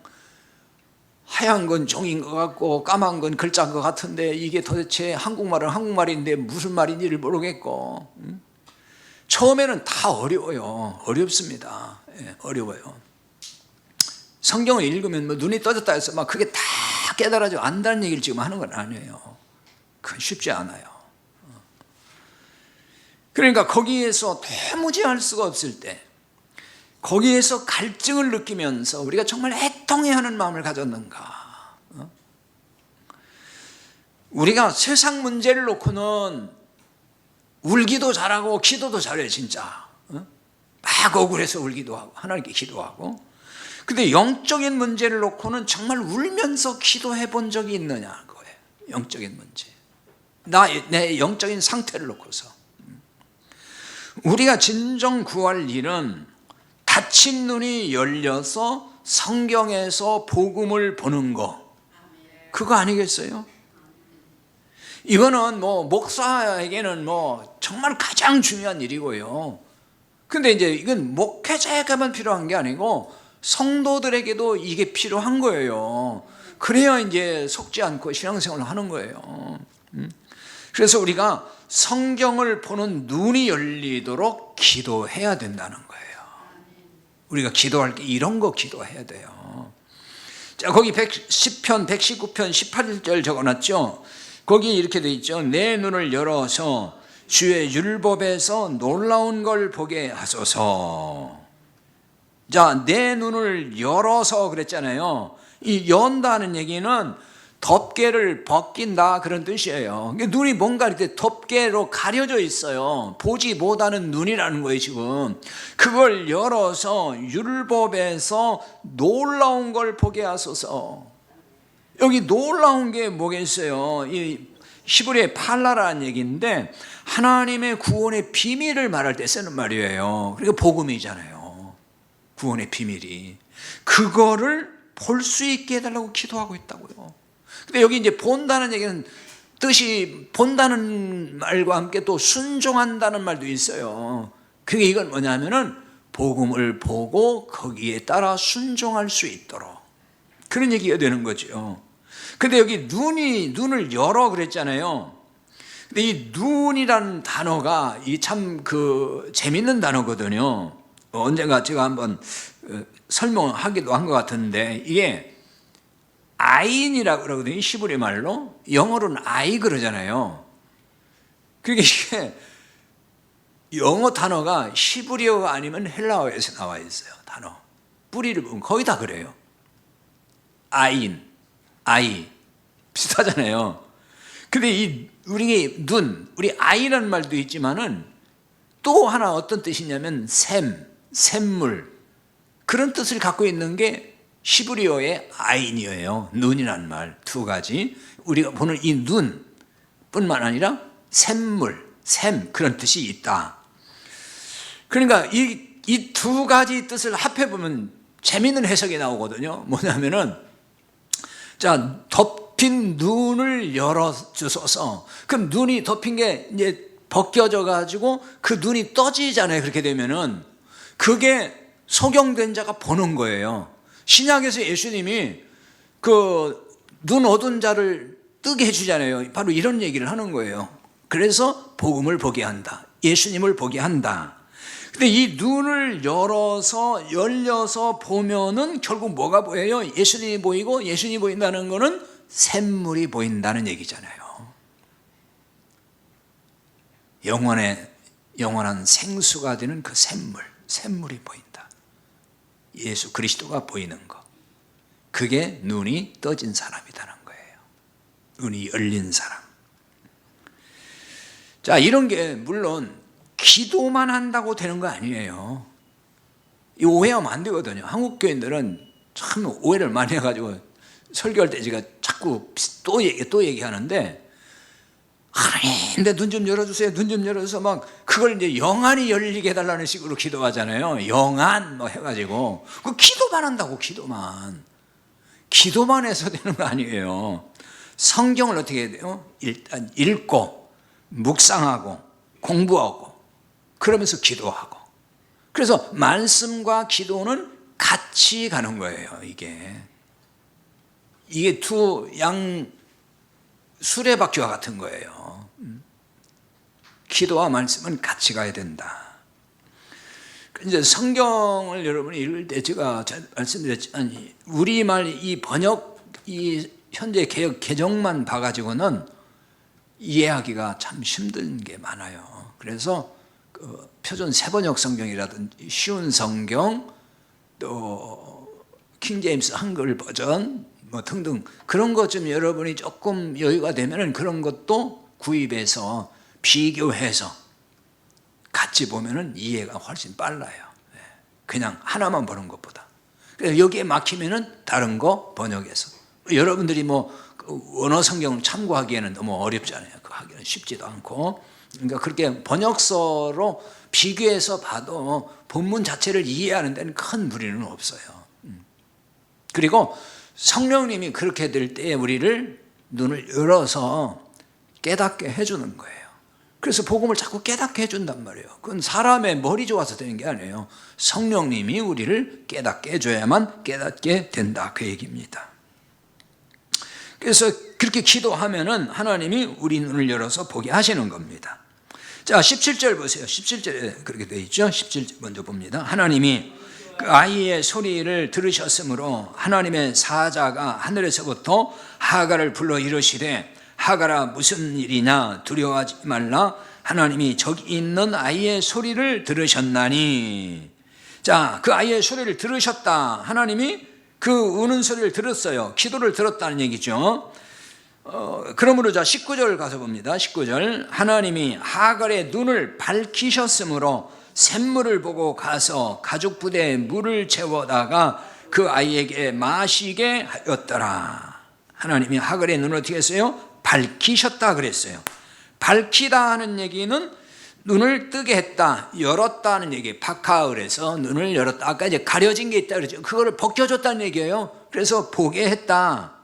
하얀 건 종인 것 같고 까만 건 글자인 것 같은데 이게 도대체 한국말은 한국말인데 무슨 말인지를 모르겠고 처음에는 다 어려워요. 어렵습니다. 어려워요. 성경을 읽으면 뭐 눈이 떠졌다 해서 막 그게 다 깨달아지고 안다는 얘기를 지금 하는 건 아니에요. 그건 쉽지 않아요. 그러니까 거기에서 도무지 할 수가 없을 때 거기에서 갈증을 느끼면서 우리가 정말 애통해하는 마음을 가졌는가? 우리가 세상 문제를 놓고는 울기도 잘하고 기도도 잘해요. 진짜 막 억울해서 울기도 하고 하나님께 기도하고. 근데 영적인 문제를 놓고는 정말 울면서 기도해 본 적이 있느냐 그거예요. 영적인 문제, 내 영적인 상태를 놓고서. 우리가 진정 구할 일은 닫힌 눈이 열려서 성경에서 복음을 보는 거, 그거 아니겠어요? 이거는 뭐 목사에게는 뭐 정말 가장 중요한 일이고요. 근데 이제 이건 목회자에게만 필요한 게 아니고 성도들에게도 이게 필요한 거예요. 그래야 이제 속지 않고 신앙생활을 하는 거예요. 그래서 우리가 성경을 보는 눈이 열리도록 기도해야 된다는 거예요. 우리가 기도할 게 이런 거 기도해야 돼요. 자, 거기 10편 119편 18절 적어놨죠. 거기 이렇게 돼 있죠. 내 눈을 열어서 주의 율법에서 놀라운 걸 보게 하소서. 자, 내 눈을 열어서 그랬잖아요. 이 연다는 얘기는 덮개를 벗긴다 그런 뜻이에요. 눈이 뭔가 이렇게 덮개로 가려져 있어요. 보지 못하는 눈이라는 거예요. 지금 그걸 열어서 율법에서 놀라운 걸 보게 하소서. 여기 놀라운 게 뭐겠어요? 이 히브리의 팔라라는 얘기인데 하나님의 구원의 비밀을 말할 때 쓰는 말이에요. 그러니까 복음이잖아요. 구원의 비밀이. 그거를 볼 수 있게 해달라고 기도하고 있다고요. 근데 여기 이제 본다는 얘기는 뜻이 본다는 말과 함께 또 순종한다는 말도 있어요. 그게 이건 뭐냐면은 복음을 보고 거기에 따라 순종할 수 있도록 그런 얘기가 되는 거죠. 근데 여기 눈을 열어 그랬잖아요. 근데 이 눈이라는 단어가 이 참 재밌는 단어거든요. 언젠가 제가 한번 설명하기도 한 것 같은데, 이게 아인이라고 그러거든요. 히브리 말로. 영어로는 아이 그러잖아요. 그게 이게 영어 단어가 히브리어가 아니면 헬라어에서 나와 있어요. 단어 뿌리를 보면 거의 다 그래요. 아인, 아이 비슷하잖아요. 근데 우리 우리 아이라는 말도 있지만은 또 하나 어떤 뜻이냐면 샘물, 그런 뜻을 갖고 있는 게 히브리어의 아인이에요. 눈이라는 말 두 가지. 우리가 보는 이 눈뿐만 아니라 샘물, 그런 뜻이 있다. 그러니까 이 두 가지 뜻을 합해 보면 재미있는 해석이 나오거든요. 뭐냐면은, 자, 덮인 눈을 열어 주소서. 그럼 눈이 덮인 게 이제 벗겨져 가지고 그 눈이 떠지잖아요. 그렇게 되면은 그게 소경된 자가 보는 거예요. 신약에서 예수님이 눈 어두운 자를 뜨게 해주잖아요. 바로 이런 얘기를 하는 거예요. 그래서 복음을 보게 한다. 예수님을 보게 한다. 근데 이 눈을 열려서 보면은 결국 뭐가 보여요? 예수님이 보이고, 예수님이 보인다는 거는 샘물이 보인다는 얘기잖아요. 영원한 생수가 되는 그 샘물이 보인다. 예수 그리스도가 보이는 거. 그게 눈이 떠진 사람이라는 거예요. 눈이 열린 사람. 자, 이런 게 물론 기도만 한다고 되는 거 아니에요. 이 오해하면 안 되거든요. 한국 교인들은 참 오해를 많이 해가지고 설교할 때 제가 자꾸 또 얘기하는데, 하나님 내 눈 좀 열어주세요. 눈 좀 열어서 막 그걸 이제 영안이 열리게 해달라는 식으로 기도하잖아요. 영안 뭐 해가지고 그 기도만 한다고. 기도만 해서 되는 거 아니에요. 성경을 어떻게 해야 돼요? 일단 읽고 묵상하고 공부하고 그러면서 기도하고. 그래서 말씀과 기도는 같이 가는 거예요. 이게 두 양 수레바퀴와 같은 거예요. 기도와 말씀은 같이 가야 된다. 이제 성경을 여러분이 읽을 때 제가 말씀드렸지만, 우리말 이 현재 개역 개정만 봐가지고는 이해하기가 참 힘든 게 많아요. 그래서 표준 세번역 성경이라든지 쉬운 성경, 또 킹제임스 한글 버전 뭐 등등, 그런 것 좀 여러분이 조금 여유가 되면은 그런 것도 구입해서 비교해서 같이 보면은 이해가 훨씬 빨라요. 그냥 하나만 보는 것보다. 그래서 여기에 막히면은 다른 거 번역해서. 여러분들이 원어 성경을 참고하기에는 너무 어렵잖아요. 그거 하기는 쉽지도 않고. 그러니까 그렇게 번역서로 비교해서 봐도 본문 자체를 이해하는 데는 큰 무리는 없어요. 그리고 성령님이 그렇게 될 때 우리를 눈을 열어서 깨닫게 해주는 거예요. 그래서 복음을 자꾸 깨닫게 해준단 말이에요. 그건 사람의 머리 좋아서 되는 게 아니에요. 성령님이 우리를 깨닫게 해줘야만 깨닫게 된다, 그 얘기입니다. 그래서 그렇게 기도하면은 하나님이 우리 눈을 열어서 보게 하시는 겁니다. 자, 17절 보세요. 17절에 그렇게 되어 있죠. 17절 먼저 봅니다. 하나님이 그 아이의 소리를 들으셨으므로 하나님의 사자가 하늘에서부터 하갈을 불러 이르시되, 하갈아 무슨 일이냐, 두려워하지 말라. 하나님이 저기 있는 아이의 소리를 들으셨나니. 자, 그 아이의 소리를 들으셨다. 하나님이 그 우는 소리를 들었어요. 기도를 들었다는 얘기죠. 그러므로 자 19절 가서 봅니다. 19절, 하나님이 하갈의 눈을 밝히셨으므로 샘물을 보고 가서 가죽 부대에 물을 채워다가 그 아이에게 마시게 하였더라. 하나님이 하갈의 눈을 어떻게 했어요? 밝히셨다 그랬어요. 밝히다 하는 얘기는 눈을 뜨게 했다, 열었다 하는 얘기예요. 파카을에서 눈을 열었다. 아까 이제 가려진 게 있다 그랬죠. 그거를 벗겨줬다는 얘기예요. 그래서 보게 했다.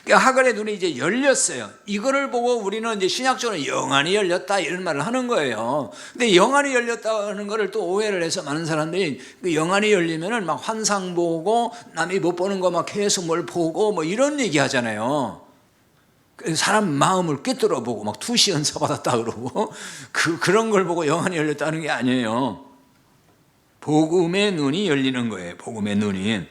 그러니까 하갈의 눈이 이제 열렸어요. 이거를 보고 우리는 이제 신약적으로 영안이 열렸다 이런 말을 하는 거예요. 근데 영안이 열렸다는 거를 또 오해를 해서 많은 사람들이 그 영안이 열리면은 막 환상 보고 남이 못 보는 거 막 계속 뭘 보고 뭐 이런 얘기 하잖아요. 사람 마음을 꿰뚫어 보고 막 투시 은사 받았다 그러고 그런 걸 보고 영안이 열렸다는 게 아니에요. 복음의 눈이 열리는 거예요. 복음의 눈이.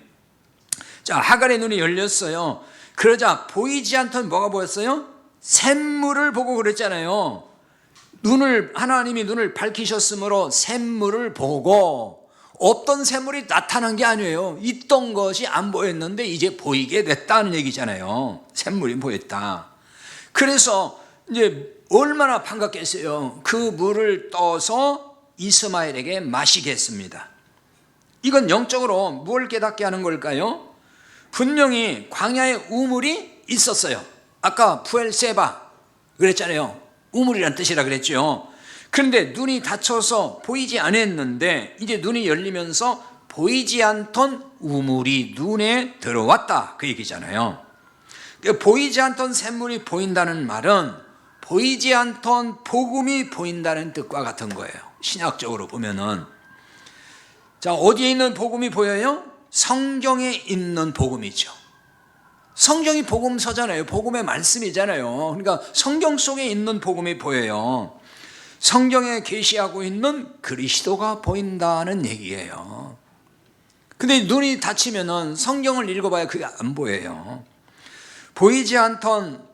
자, 하갈의 눈이 열렸어요. 그러자 보이지 않던 뭐가 보였어요? 샘물을 보고 그랬잖아요. 하나님이 눈을 밝히셨으므로 샘물을 보고, 없던 샘물이 나타난 게 아니에요. 있던 것이 안 보였는데 이제 보이게 됐다는 얘기잖아요. 샘물이 보였다. 그래서 이제 얼마나 반갑겠어요. 그 물을 떠서 이스마엘에게 마시게 했습니다. 이건 영적으로 뭘 깨닫게 하는 걸까요? 분명히 광야에 우물이 있었어요. 아까 부엘세바 그랬잖아요. 우물이란 뜻이라 그랬죠. 그런데 눈이 닫혀서 보이지 않았는데 이제 눈이 열리면서 보이지 않던 우물이 눈에 들어왔다, 그 얘기잖아요. 보이지 않던 샘물이 보인다는 말은 보이지 않던 복음이 보인다는 뜻과 같은 거예요. 신학적으로 보면은. 자, 어디에 있는 복음이 보여요? 성경에 있는 복음이죠. 성경이 복음서잖아요. 복음의 말씀이잖아요. 그러니까 성경 속에 있는 복음이 보여요. 성경에 계시하고 있는 그리스도가 보인다는 얘기예요. 근데 눈이 닫히면은 성경을 읽어봐야 그게 안 보여요. 보이지 않던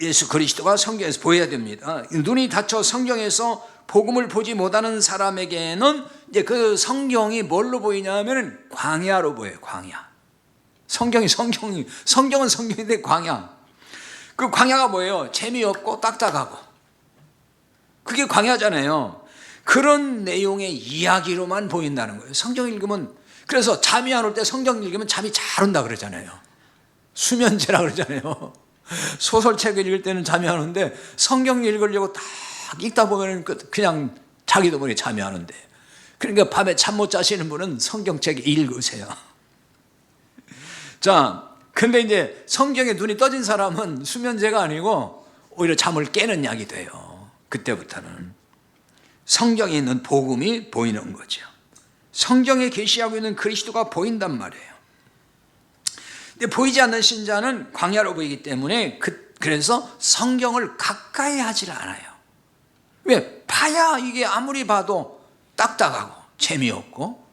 예수 그리스도가 성경에서 보여야 됩니다. 눈이 닫혀 성경에서 복음을 보지 못하는 사람에게는 이제 그 성경이 뭘로 보이냐면 광야로 보여요. 광야. 성경은 성경인데 광야. 그 광야가 뭐예요? 재미없고 딱딱하고. 그게 광야잖아요. 그런 내용의 이야기로만 보인다는 거예요. 성경 읽으면, 그래서 잠이 안 올 때 성경 읽으면 잠이 잘 온다 그러잖아요. 수면제라 그러잖아요. 소설책 읽을 때는 잠이 안 오는데 성경 읽으려고 딱 읽다 보면 그냥 자기도 모르게 잠이 안 온대. 그러니까 밤에 잠 못 자시는 분은 성경책 읽으세요. 자, 근데 이제 성경에 눈이 떠진 사람은 수면제가 아니고 오히려 잠을 깨는 약이 돼요. 그때부터는 성경에 있는 복음이 보이는 거죠. 성경에 계시하고 있는 그리스도가 보인단 말이에요. 근데 보이지 않는 신자는 광야로 보이기 때문에 그래서 성경을 가까이 하질 않아요. 왜? 봐야 이게 아무리 봐도 딱딱하고 재미없고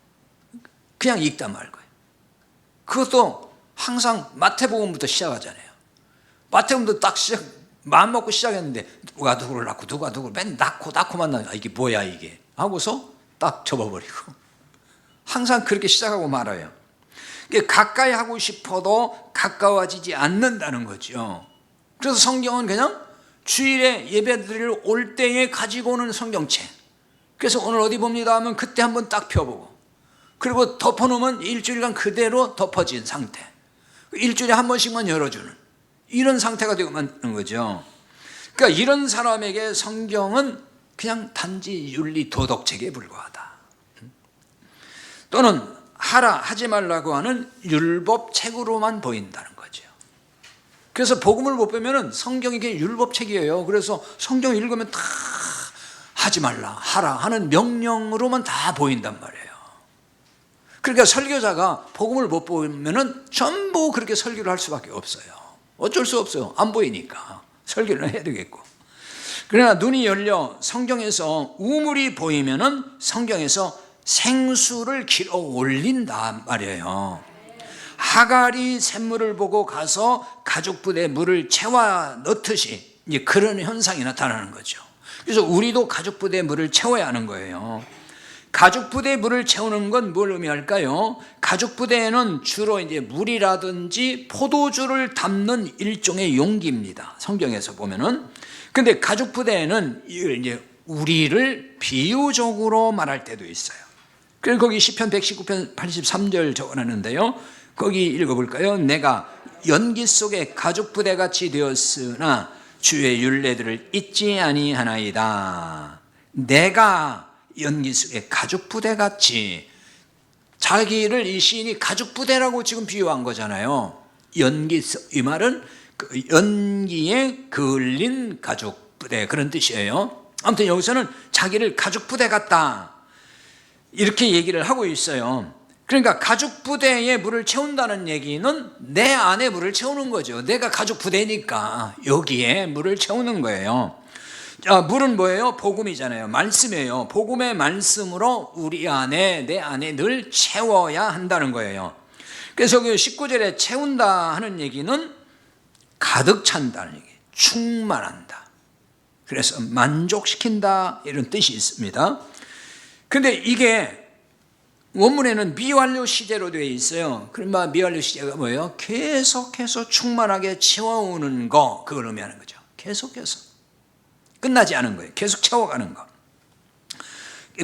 그냥 읽다 말 거예요. 그것도 항상 마태복음부터 시작하잖아요. 마태복음도 딱 마음 먹고 시작했는데 누가 누구를 낳고 누가 누구를 맨 낳고만 나요. 이게 뭐야 이게 하고서 딱 접어버리고 항상 그렇게 시작하고 말아요. 가까이 하고 싶어도 가까워지지 않는다는 거죠. 그래서 성경은 그냥 주일에 예배드릴 올 때에 가지고 오는 성경책. 그래서 오늘 어디 봅니다 하면 그때 한번 딱 펴보고, 그리고 덮어놓으면 일주일간 그대로 덮어진 상태. 일주일에 한 번씩만 열어주는 이런 상태가 되고 만드는 거죠. 그러니까 이런 사람에게 성경은 그냥 단지 윤리 도덕책에 불과하다. 또는 하지 말라고 하는 율법책으로만 보인다는 거죠. 그래서 복음을 못 보면 성경이 그냥 율법책이에요. 그래서 성경 읽으면 다 하지 말라, 하라 하는 명령으로만 다 보인단 말이에요. 그러니까 설교자가 복음을 못 보면 전부 그렇게 설교를 할 수밖에 없어요. 어쩔 수 없어요. 안 보이니까 설교를 해야 되겠고. 그러나 눈이 열려 성경에서 우물이 보이면 성경에서 생수를 길어 올린단 말이에요. 하갈이 샘물을 보고 가서 가죽부대에 물을 채워 넣듯이 이제 그런 현상이 나타나는 거죠. 그래서 우리도 가죽부대에 물을 채워야 하는 거예요. 가죽부대에 물을 채우는 건 뭘 의미할까요? 가죽부대에는 주로 이제 물이라든지 포도주를 담는 일종의 용기입니다. 성경에서 보면은. 근데 가죽부대에는 이제 우리를 비유적으로 말할 때도 있어요. 그래서 거기 시편 119편 83절 적어놨는데요. 거기 읽어볼까요? 내가 연기 속에 가죽부대같이 되었으나 주의 율례들을 잊지 아니하나이다. 내가 연기 속에 가죽부대같이, 자기를 이 시인이 가죽부대라고 지금 비유한 거잖아요. 이 말은 연기에 그을린 가죽부대 그런 뜻이에요. 아무튼 여기서는 자기를 가죽부대 같다 이렇게 얘기를 하고 있어요. 그러니까 가죽 부대에 물을 채운다는 얘기는 내 안에 물을 채우는 거죠. 내가 가죽 부대니까 여기에 물을 채우는 거예요. 자, 물은 뭐예요? 복음이잖아요. 말씀이에요. 복음의 말씀으로 우리 안에, 내 안에 늘 채워야 한다는 거예요. 그래서 그 19절에 채운다 하는 얘기는 가득 찬다는 얘기, 충만한다. 그래서 만족시킨다 이런 뜻이 있습니다. 근데 이게 원문에는 미완료 시제로 되어 있어요. 그러면 미완료 시제가 뭐예요? 계속해서 충만하게 채워오는 거, 그걸 의미하는 거죠. 계속해서 끝나지 않은 거예요. 계속 채워가는 거.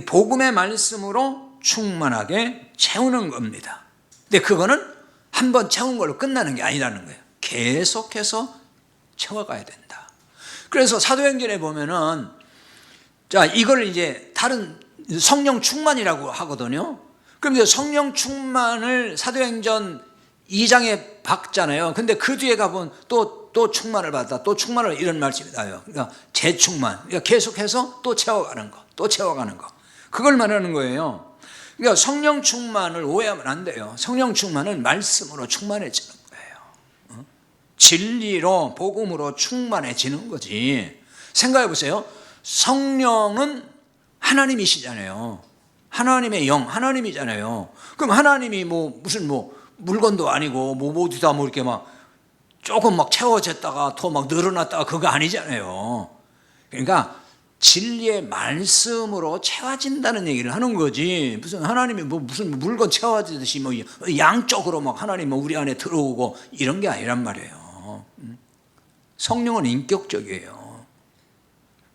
복음의 말씀으로 충만하게 채우는 겁니다. 근데 그거는 한번 채운 걸로 끝나는 게 아니라는 거예요. 계속해서 채워가야 된다. 그래서 사도행전에 보면은 자, 이걸 이제 다른 성령 충만이라고 하거든요. 그럼 이제 성령 충만을 사도행전 2장에 박잖아요. 근데 그 뒤에 가보면 또 충만을 받다, 또 충만을 이런 말씀이 나요. 그러니까 재충만, 그러니까 계속해서 또 채워가는 거, 또 채워가는 거. 그걸 말하는 거예요. 그러니까 성령 충만을 오해하면 안 돼요. 성령 충만은 말씀으로 충만해지는 거예요. 진리로, 복음으로 충만해지는 거지. 생각해 보세요. 성령은 하나님이시잖아요. 하나님의 영, 하나님이잖아요. 그럼 하나님이 무슨 물건도 아니고 어디다 이렇게 조금 채워졌다가 또 늘어났다가 그거 아니잖아요. 그러니까 진리의 말씀으로 채워진다는 얘기를 하는 거지. 무슨 하나님이 무슨 물건 채워지듯이 양쪽으로 하나님 우리 안에 들어오고 이런 게 아니란 말이에요. 성령은 인격적이에요.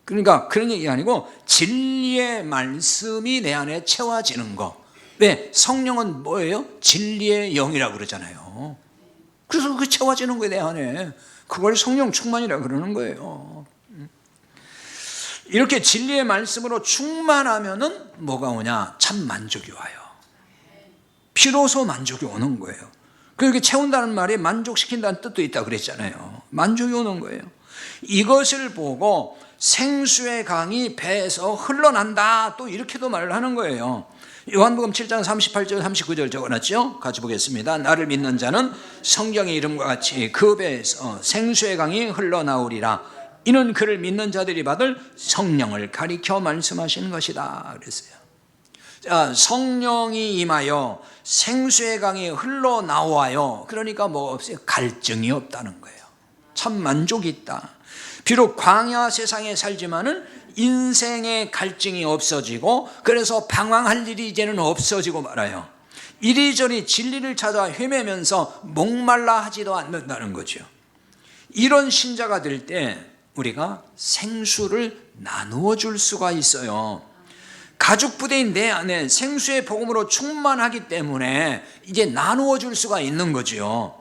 그러니까 그런 얘기가 아니고 진리의 말씀이 내 안에 채워지는 거. 왜? 성령은 뭐예요? 진리의 영이라고 그러잖아요. 그래서 그 채워지는 거예요, 내 안에. 그걸 성령 충만이라고 그러는 거예요. 이렇게 진리의 말씀으로 충만하면은 뭐가 오냐? 참 만족이 와요. 비로소 만족이 오는 거예요. 그렇게 채운다는 말이 만족시킨다는 뜻도 있다고 그랬잖아요. 만족이 오는 거예요. 이것을 보고 생수의 강이 배에서 흘러난다, 또 이렇게도 말을 하는 거예요. 요한복음 7장 38절 39절 적어놨죠? 같이 보겠습니다. 나를 믿는 자는 성경의 이름과 같이 그 배에서 생수의 강이 흘러나오리라. 이는 그를 믿는 자들이 받을 성령을 가리켜 말씀하시는 것이다 그랬어요. 자, 성령이 임하여 생수의 강이 흘러나와요. 그러니까 뭐가 없어요? 갈증이 없다는 거예요. 참 만족이 있다. 비록 광야 세상에 살지만은 인생의 갈증이 없어지고, 그래서 방황할 일이 이제는 없어지고 말아요. 이리저리 진리를 찾아 헤매면서 목말라 하지도 않는다는 거죠. 이런 신자가 될 때 우리가 생수를 나누어 줄 수가 있어요. 가죽 부대인 내 안에 생수의 복음으로 충만하기 때문에 이제 나누어 줄 수가 있는 거죠.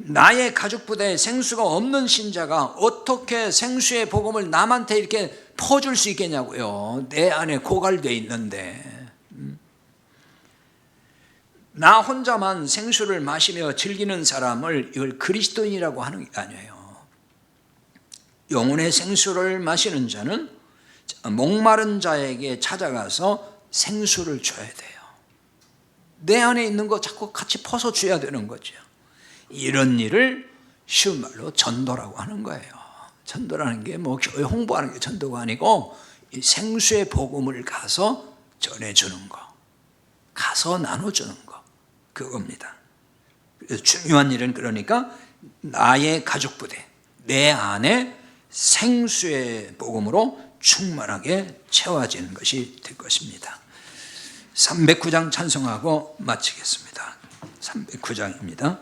나의 가죽 부대에 생수가 없는 신자가 어떻게 생수의 복음을 남한테 이렇게 퍼줄 수 있겠냐고요. 내 안에 고갈되어 있는데. 나 혼자만 생수를 마시며 즐기는 사람을 이걸 그리스도인이라고 하는 게 아니에요. 영혼의 생수를 마시는 자는 목마른 자에게 찾아가서 생수를 줘야 돼요. 내 안에 있는 거 자꾸 같이 퍼서 줘야 되는 거죠. 이런 일을 쉬운 말로 전도라고 하는 거예요. 전도라는 게 교회 홍보하는 게 전도가 아니고 이 생수의 복음을 가서 전해주는 거, 가서 나눠주는 거, 그겁니다. 그래서 중요한 일은 그러니까 나의 가죽 부대, 내 안에 생수의 복음으로 충만하게 채워지는 것이 될 것입니다. 309장 찬송하고 마치겠습니다. 309장입니다.